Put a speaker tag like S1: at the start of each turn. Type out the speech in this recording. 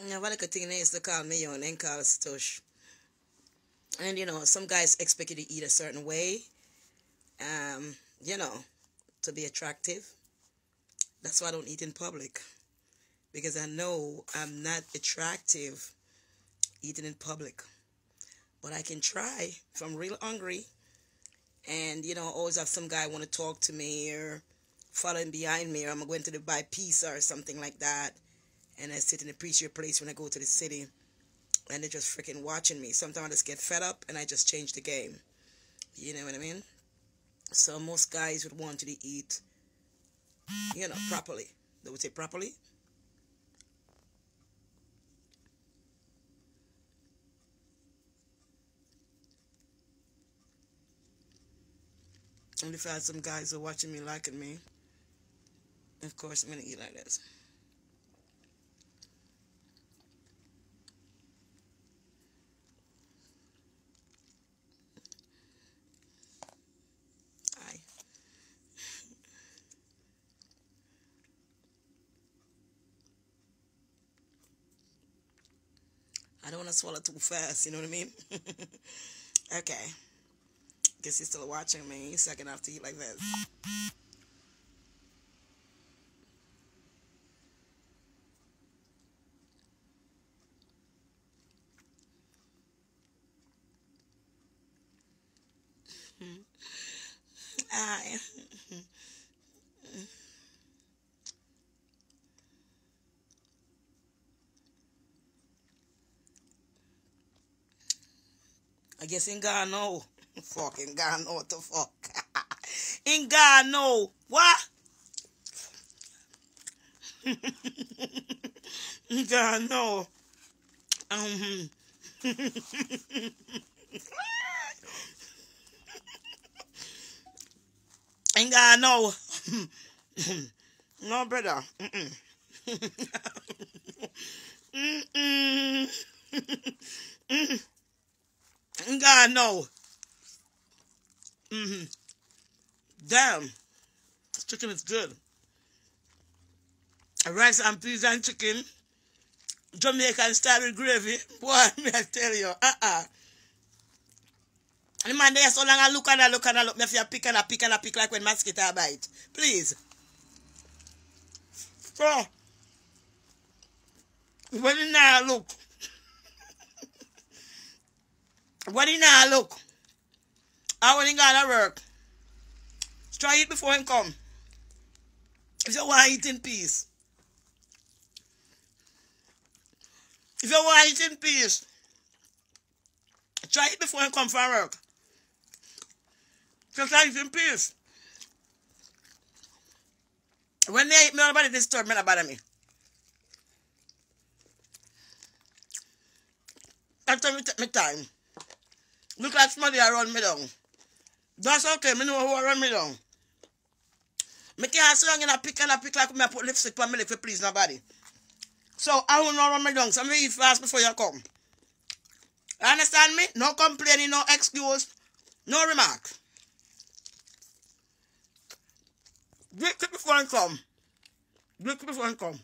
S1: Yeah, what a thing they used to call me on and call stush. And some guys expect you to eat a certain way, um, you know, to be attractive. That's why I don't eat in public. Because I know I'm not attractive eating in public. But I can try if I'm real hungry. And, always have some guy want to talk to me or following behind me, or I'm going to buy pizza or something like that. And I sit in the preacher place when I go to the city. And they're just freaking watching me. Sometimes I just get fed up and I just change the game. You know what I mean? So most guys would want you to eat, properly. They would say properly. And if I had some guys who are watching me, liking me, of course I'm going to eat like this. I don't want to swallow too fast, you know what I mean? Okay. Guess he's still watching me, so I can have to eat like this. I guess in God no. Fucking God know what the fuck. In God no. What? In God no. In God no. No, brother. God no. Damn. This chicken is good. Rice and peas and chicken. Jamaican style with gravy. Boy, me I tell you. The man there so long I look and I look and I look. Me if you pick and I pick and I pick like when mosquito bite. Please. So, when you now look. When you now look. How when you gonna work. Try it before him come. If you want to eat in peace. If you want to eat in peace. Try it before him come from work. Just try it in peace. When they eat me, nobody disturb me, nobody me. That's why me take my time. Look like somebody around me down. That's okay, me know who around me down. Me can't sit down and I pick like me I put lipstick on my lip to please nobody. So I will not run me down. So me eat fast before you come. Understand me? No complaining, no excuse, no remark. Drink it before I come. Drink it before I come.